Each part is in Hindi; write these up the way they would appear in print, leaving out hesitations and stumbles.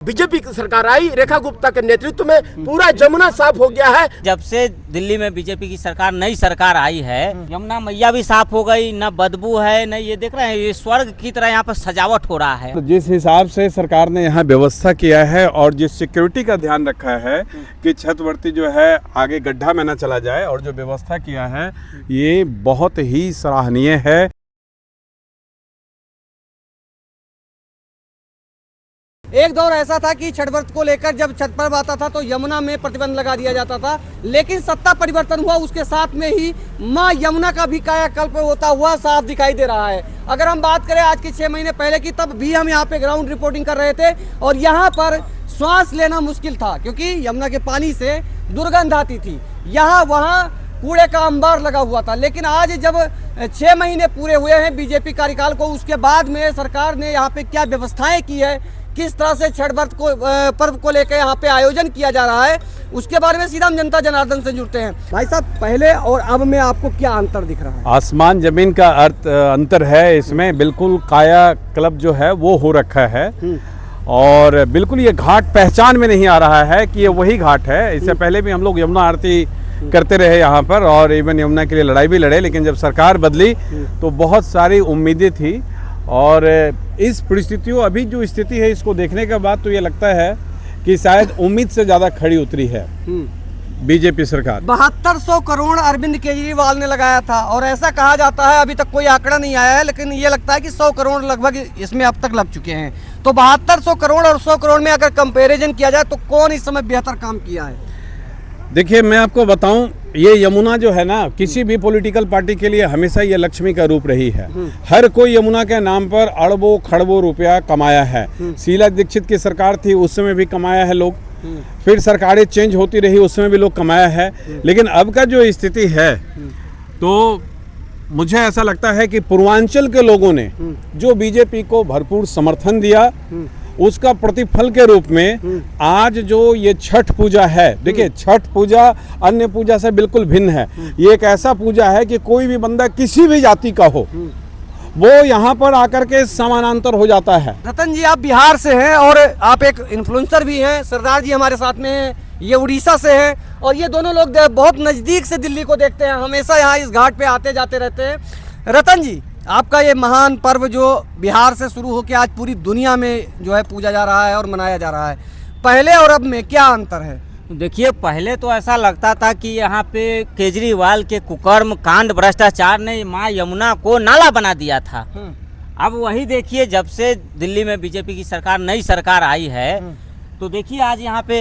बीजेपी की सरकार आई, रेखा गुप्ता के नेतृत्व में पूरा यमुना साफ हो गया है। जब से दिल्ली में बीजेपी की सरकार, नई सरकार आई है, यमुना मैया भी साफ हो गई, न बदबू है, न ये देख रहे हैं, ये स्वर्ग की तरह यहाँ पर सजावट हो रहा है। तो जिस हिसाब से सरकार ने यहाँ व्यवस्था किया है और जिस सिक्योरिटी का ध्यान रखा है कि छतवर्ती जो है आगे गड्ढा में न चला जाए, और जो व्यवस्था किया है ये बहुत ही सराहनीय है। एक दौर ऐसा था कि छठ व्रत को लेकर जब छठ पर्व आता था तो यमुना में प्रतिबंध लगा दिया जाता था, लेकिन सत्ता परिवर्तन हुआ, उसके साथ में ही मां यमुना का भी कायाकल्प होता हुआ साफ दिखाई दे रहा है। अगर हम बात करें आज के 6 महीने पहले की, तब भी हम यहाँ पे ग्राउंड रिपोर्टिंग कर रहे थे और यहाँ पर श्वास लेना मुश्किल था, क्योंकि यमुना के पानी से दुर्गंध आती थी, यहाँ वहाँ कूड़े का अंबार लगा हुआ था। लेकिन आज जब 6 महीने पूरे हुए हैं बीजेपी कार्यकाल को, उसके बाद में सरकार ने यहाँ पे क्या व्यवस्थाएं की है, किस तरह से छठ व्रत को पर्व को लेकर यहाँ पे आयोजन किया जा रहा है, उसके बारे में सीधा हम जनता जनार्दन से जुड़ते हैं। भाई साहब, पहले और अब में आपको क्या अंतर दिख रहा है? आसमान जमीन का अंतर है इसमें। बिल्कुल काया क्लब जो है वो हो रखा है और बिल्कुल ये घाट पहचान में नहीं आ रहा है कि ये वही घाट है। इससे पहले भी हम लोग यमुना आरती करते रहे यहाँ पर और इवन यमुना के लिए लड़ाई भी लड़े, लेकिन जब सरकार बदली तो बहुत सारी उम्मीदें थी और इस परिस्थितियों, अभी जो स्थिति है इसको देखने के बाद तो ये लगता है कि शायद उम्मीद से ज़्यादा खड़ी उतरी है बीजेपी सरकार। 7200 करोड़ अरविंद केजरीवाल ने लगाया था और ऐसा कहा जाता है, अभी तक कोई आंकड़ा नहीं आया है, लेकिन ये लगता है कि 100 करोड़ लगभग इसमें अब तक लग चुके हैं। तो 7200 करोड़ और 100 करोड़ में अगर कंपैरिजन किया जाए तो कौन इस समय बेहतर काम किया है? देखिए, मैं आपको बताऊं, ये यमुना जो है ना, किसी भी पॉलिटिकल पार्टी के लिए हमेशा ये लक्ष्मी का रूप रही है। हर कोई यमुना के नाम पर अरबों खरबों रुपया कमाया है। शीला दीक्षित की सरकार थी, उस समय भी कमाया है लोग, फिर सरकारें चेंज होती रही, उस समय भी लोग कमाया है। लेकिन अब का जो स्थिति है तो मुझे ऐसा लगता है कि पूर्वांचल के लोगों ने जो बीजेपी को भरपूर समर्थन दिया, उसका प्रतिफल के रूप में आज जो ये छठ पूजा है, देखिए छठ पूजा अन्य पूजा से बिल्कुल भिन्न है। ये एक ऐसा पूजा है कि कोई भी बंदा किसी भी जाति का हो वो यहाँ पर आकर के समानांतर हो जाता है। रतन जी, आप बिहार से हैं और आप एक इन्फ्लुएंसर भी हैं। सरदार जी हमारे साथ में हैं, ये उड़ीसा से हैं और ये दोनों लोग बहुत नज़दीक से दिल्ली को देखते हैं, हमेशा यहाँ इस घाट पे आते जाते रहते हैं। रतन जी, आपका ये महान पर्व जो बिहार से शुरू होकर आज पूरी दुनिया में जो है पूजा जा रहा है और मनाया जा रहा है, पहले और अब में क्या अंतर है? देखिए, पहले तो ऐसा लगता था कि यहाँ पे केजरीवाल के कुकर्म कांड भ्रष्टाचार ने माँ यमुना को नाला बना दिया था। अब वही देखिए, जब से दिल्ली में बीजेपी की सरकार, नई सरकार आई है, तो देखिए आज यहाँ पे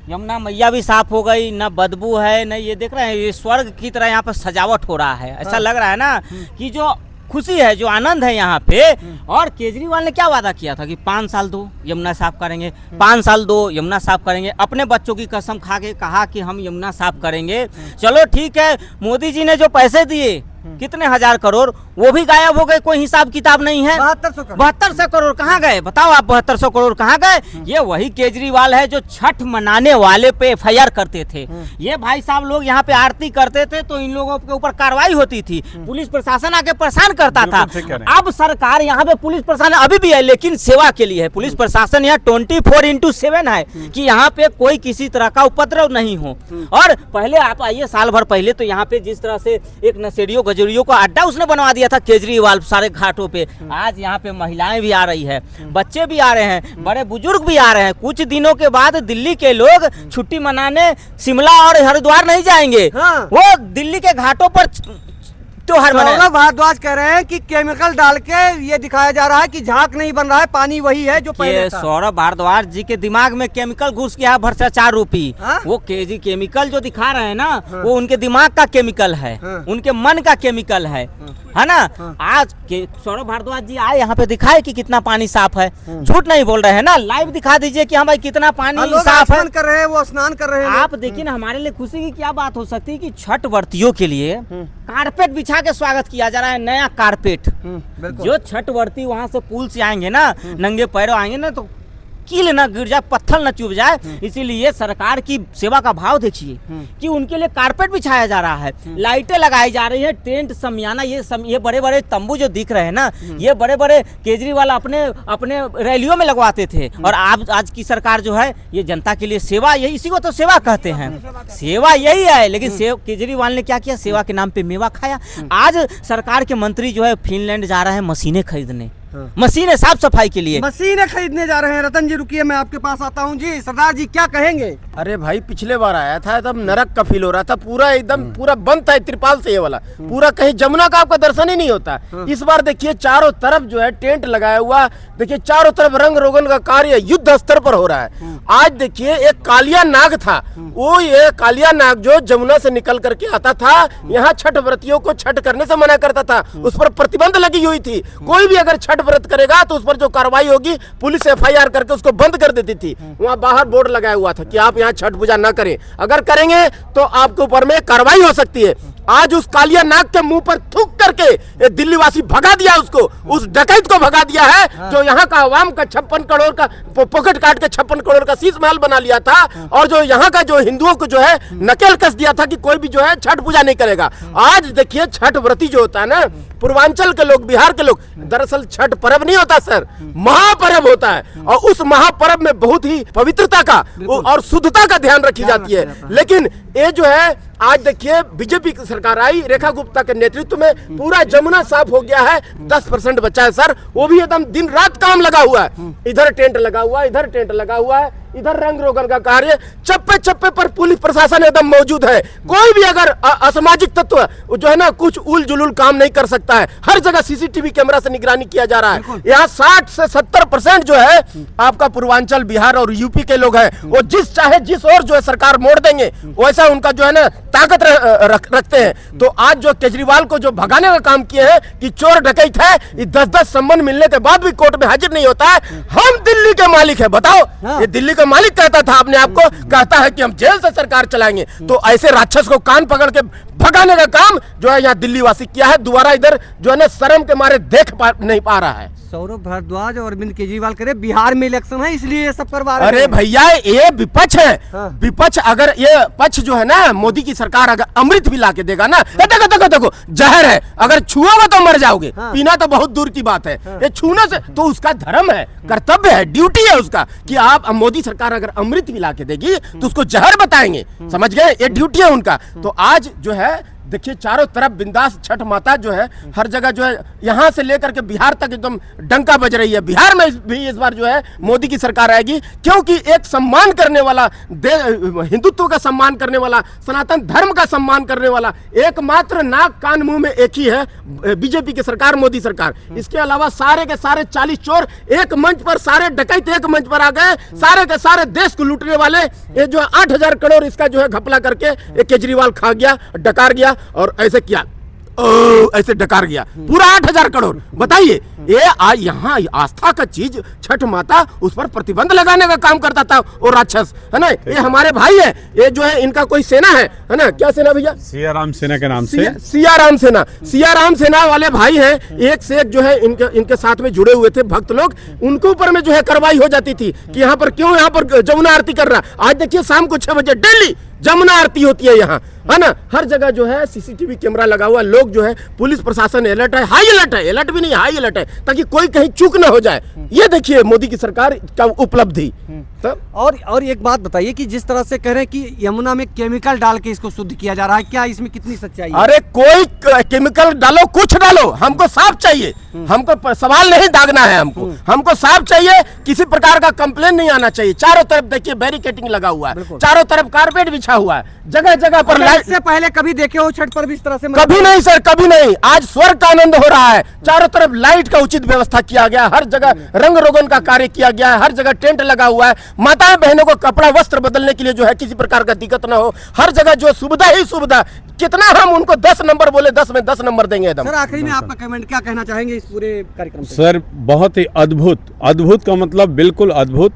यमुना मैया भी साफ हो गई, न बदबू है, न ये देख रहे हैं, ये स्वर्ग की तरह यहाँ पर सजावट हो रहा है। ऐसा लग रहा है ना कि जो खुशी है, जो आनंद है यहाँ पे। और केजरीवाल ने क्या वादा किया था कि 5 साल दो यमुना साफ करेंगे, 5 साल दो यमुना साफ करेंगे, अपने बच्चों की कसम खा के कहा कि हम यमुना साफ करेंगे। चलो ठीक है, मोदी जी ने जो पैसे दिए कितने 1000 करोड़, वो भी गायब हो गए, कोई हिसाब किताब नहीं है। 7200 करोड़ कहाँ गए? बताओ आप, 7200 करोड़ कहाँ गए? ये वही केजरीवाल है जो छठ मनाने वाले पे FIR करते थे। ये भाई साहब लोग यहाँ पे आरती करते थे तो इन लोगों के ऊपर कार्रवाई होती थी, पुलिस प्रशासन आके परेशान करता था। अब सरकार यहाँ पे पुलिस प्रशासन अभी भी है, लेकिन सेवा के लिए है। पुलिस प्रशासन यहाँ 24/7 है कि यहाँ पे कोई किसी तरह का उपद्रव नहीं हो। और पहले आप आइए, साल भर पहले तो यहाँ पे जिस तरह से एक नशेड़ियों गजरियों का अड्डा उसने बनवा दिया था केजरीवाल सारे घाटों पे, आज यहाँ पे महिलाएं भी आ रही है, बच्चे भी आ रहे हैं, बड़े बुजुर्ग भी आ रहे हैं। कुछ दिनों के बाद दिल्ली के लोग छुट्टी मनाने शिमला और हरिद्वार नहीं जाएंगे, वो दिल्ली के घाटों पर त्योहार मनाएंगे। भारद्वाज कह रहे हैं कि केमिकल डाल के ये दिखाया जा रहा है कि झाग नहीं बन रहा है, पानी वही है जो पहले था। सौरभ भारद्वाज जी के दिमाग में केमिकल घुस गया है, भ्रष्टाचार रूपी। वो केमिकल जो दिखा रहे हैं ना, वो उनके दिमाग का केमिकल है, उनके मन का केमिकल है ना। आज सौरभ भारद्वाज जी आए यहाँ पे दिखाए कि कितना पानी साफ है, झूठ नहीं बोल रहे हैं ना, लाइव दिखा दीजिए कि हमारे कितना पानी साफ है। कर रहे हैं, वो स्नान कर रहे हैं। आप देखिए ना, हमारे लिए खुशी की क्या बात हो सकती है कि छठ व्रतियों के लिए कारपेट बिछा के स्वागत किया जा रहा है, नया कारपेट। जो छठ व्रती वहाँ से पुल से आएंगे ना, नंगे पैरों आएंगे ना, तो कील ना गिर जाए, पत्थर ना चुभ जाए, इसीलिए सरकार की सेवा का भाव देखिए कि उनके लिए कारपेट बिछाया जा रहा है, लाइटें लगाई जा रही है, टेंट समियाना, ये बड़े बड़े तंबू जो दिख रहे हैं ना, ये बड़े बड़े केजरीवाल अपने अपने रैलियों में लगवाते थे। और आज की सरकार जो है ये जनता के लिए सेवा, यही इसी को तो सेवा कहते हैं, सेवा यही है। लेकिन केजरीवाल ने क्या किया, सेवा के नाम पे मेवा खाया। आज सरकार के मंत्री जो है फिनलैंड जा रहे हैं मशीनें खरीदने, मशीनें साफ सफाई के लिए, मशीनें खरीदने जा रहे हैं। रतन जी रुकिए, मैं आपके पास आता हूं। जी सरदार जी क्या कहेंगे? अरे भाई पिछले बार आया था एकदम नरक का फील हो रहा था, पूरा एकदम पूरा बंद था त्रिपाल से ये वाला, पूरा कहीं जमुना का आपका दर्शन ही नहीं होता। इस बार देखिए चारों तरफ जो है टेंट लगाया हुआ, देखिए चारों तरफ रंग रोगन का कार्य युद्ध स्तर पर हो रहा है। आज देखिए एक कालिया नाग था, वो ये कालिया नाग जो जमुना से निकल करके आता था, यहाँ छठ व्रतियों को छठ करने से मना करता था, उस पर प्रतिबंध लगी हुई थी। कोई भी अगर छठ व्रत करेगा तो उस पर जो कार्रवाई होगी, पुलिस FIR करके उसको बंद कर देती थी। वहाँ बाहर बोर्ड लगाया हुआ था कि आप यहाँ छठ पूजा न करें, अगर करेंगे तो आपके ऊपर में कार्रवाई हो सकती है। आज उस कालिया नाग के मुंह पर थूक करके एक दिल्ली वासी भगा दिया, उसको, उस डकैत को भगा दिया है जो यहाँ का आवाम का 56 करोड़ का पॉकेट काट के 56 करोड़ का शीश महल बना लिया था, और जो यहाँ का जो हिंदुओं को जो है नकेल कस दिया था कि कोई भी जो है छठ पूजा नहीं करेगा। आज देखिए छठ व्रती जो होता है ना, पूर्वांचल के लोग, बिहार के लोग, दरअसल छठ पर्व नहीं होता सर, महापर्व होता है, और उस महापर्व में बहुत ही पवित्रता का और शुद्धता का ध्यान रखी जाती है। लेकिन ये जो है आज देखिए बीजेपी की सरकार आई, रेखा गुप्ता के नेतृत्व में पूरा जमुना साफ हो गया है, 10% बचा है सर, वो भी एकदम दिन रात काम लगा हुआ है। इधर टेंट लगा हुआ है, इधर टेंट लगा हुआ है, इधर रंग रोगन का कार्य, चप्पे चप्पे पर पुलिस प्रशासन एकदम मौजूद है। कोई भी अगर असामाजिक तत्व जो है ना कुछ उल जुलूल काम नहीं कर सकता है, हर जगह CCTV कैमरा से निगरानी किया जा रहा है। यहाँ 60 से 70% जो है आपका पूर्वांचल, बिहार और यूपी के लोग हैं, वो जिस ओर जो है सरकार मोड़ देंगे वैसा उनका जो है ना ताकत रखते हैं। तो आज जो केजरीवाल को जो भगाने का काम किए हैं कि चोर डकैत है, 10-10 सम्मन मिलने के बाद भी कोर्ट में हाजिर नहीं होता है। हम दिल्ली के मालिक है, बताओ, ये दिल्ली का मालिक कहता था अपने आप को, कहता है कि हम जेल से सरकार चलाएंगे। तो ऐसे राक्षस को कान पकड़ के भगाने का काम जो है यहाँ दिल्ली वासी किया है। दोबारा इधर जो है ना शर्म के मारे नहीं पा रहा है। सौरभ भारद्वाज और अरविंद केजरीवाल करे, बिहार में इलेक्शन है इसलिए ये सब करवा रहे हैं। अरे भैया ये विपक्ष है, विपक्ष। अगर ये पक्ष जो है ना, मोदी की सरकार अगर अमृत भी ला के देगा ना, देखो देखो देखो जहर है, अगर छुओगे तो मर जाओगे, पीना तो बहुत दूर की बात है, ये छूने से तो उसका धर्म है, कर्तव्य है, ड्यूटी है उसका कि आप, मोदी सरकार अगर अमृत भी ला के देगी तो उसको जहर बताएंगे, समझ गए, ये ड्यूटी है उनका। तो आज जो है देखिए चारों तरफ बिंदास छठ माता जो है, हर जगह जो है, यहाँ से लेकर के बिहार तक एकदम डंका बज रही है। बिहार में भी इस बार जो है मोदी की सरकार आएगी, क्योंकि एक सम्मान करने वाला, हिंदुत्व का सम्मान करने वाला, सनातन धर्म का सम्मान करने वाला एकमात्र नाक कान मुंह में एक ही है, बीजेपी की सरकार, मोदी सरकार। इसके अलावा सारे के सारे 40 चोर एक मंच पर, सारे डकैत एक मंच पर आ गए, सारे के सारे देश को लूटने वाले, ये जो 8000 करोड़ इसका जो है घपला करके ये केजरीवाल खा गया, डकार गया और ऐसे किया, ऐसे डकार गया पूरा 8000 करोड़। बताइए, ये यहाँ आस्था का चीज छठ माता, उस पर प्रतिबंध लगाने का काम करता था वो राक्षस, है ना। ये हमारे भाई है, ये जो है इनका कोई सेना है ना, क्या सेना भैया? सियाराम सेना के नाम से, सियाराम सेना, सियाराम सेना वाले भाई हैं। एक से एक जो है इनके साथ में जुड़े हुए थे भक्त लोग, उनके ऊपर में जो है कार्रवाई हो जाती थी कि यहाँ पर क्यों, यहाँ पर जमुना आरती कर रहा। आज देखिए शाम को 6 बजे डेली जमुना आरती होती है यहाँ, है ना। हर जगह जो है CCTV कैमरा लगा हुआ, लोग जो है, पुलिस प्रशासन अलर्ट है, हाई अलर्ट है, अलर्ट भी नहीं हाई अलर्ट है, ताकि कोई कहीं चूक ना हो जाए। ये देखिए मोदी की सरकार का उपलब्धि। और एक बात बताइए कि जिस तरह से कह रहे हैं कि यमुना में केमिकल डाल के इसको शुद्ध किया जा रहा है, क्या इसमें कितनी सच्चाई है? अरे कोई केमिकल डालो, कुछ डालो, हमको साफ चाहिए, हमको सवाल नहीं दागना है, हमको साफ चाहिए, किसी प्रकार का कंप्लेन नहीं आना चाहिए। चारों तरफ देखिए बैरिकेटिंग लगा हुआ है, चारों तरफ कारपेट बिछा हुआ है, जगह जगह पर लाइट। इससे पहले कभी देखे हो छठ पर्व इस तरह से? कभी नहीं सर, कभी नहीं। आज स्वर्ग का आनंद हो रहा है, चारों तरफ लाइट का उचित व्यवस्था किया गया, हर जगह रंग रोगन का कार्य किया गया है, हर जगह टेंट लगा हुआ है, माताएं बहनों को कपड़ा वस्त्र बदलने के लिए जो है किसी प्रकार का दिक्कत ना हो, हर जगह जो सुविधा ही सुविधा। कितना हम उनको 10 नंबर बोले, 10 में 10 नंबर देंगे एकदम। सर आखिरी में आपका कमेंट क्या कहना चाहेंगे इस पूरे कार्यक्रम पे? सर बहुत ही अद्भुत, अद्भुत का मतलब बिल्कुल अद्भुत।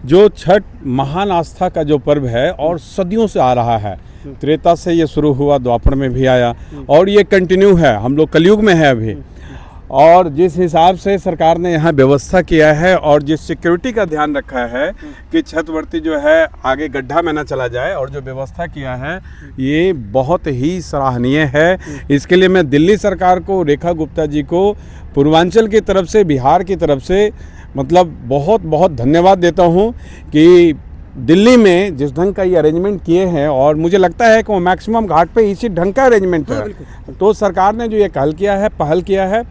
जो छठ महान आस्था का जो पर्व है और सदियों से आ रहा है, त्रेता से ये शुरू हुआ, द्वापर में भी आया और ये कंटिन्यू है, हम लोग कलयुग में है अभी। और जिस हिसाब से सरकार ने यहाँ व्यवस्था किया है और जिस सिक्योरिटी का ध्यान रखा है कि छतवर्ती जो है आगे गड्ढा में ना चला जाए, और जो व्यवस्था किया है ये बहुत ही सराहनीय है। इसके लिए मैं दिल्ली सरकार को, रेखा गुप्ता जी को, पूर्वांचल की तरफ से, बिहार की तरफ से मतलब बहुत बहुत धन्यवाद देता हूँ कि दिल्ली में जिस ढंग का ये अरेंजमेंट किए हैं, और मुझे लगता है कि वो मैक्सिमम घाट पे इसी ढंग का अरेंजमेंट है। तो सरकार ने जो ये पहल किया है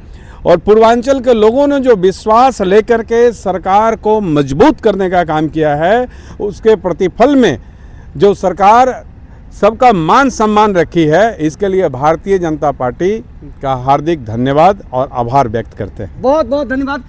और पूर्वांचल के लोगों ने जो विश्वास लेकर के सरकार को मजबूत करने का काम किया है, उसके प्रतिफल में जो सरकार सबका मान सम्मान रखी है, इसके लिए भारतीय जनता पार्टी का हार्दिक धन्यवाद और आभार व्यक्त करते हैं। बहुत बहुत धन्यवाद।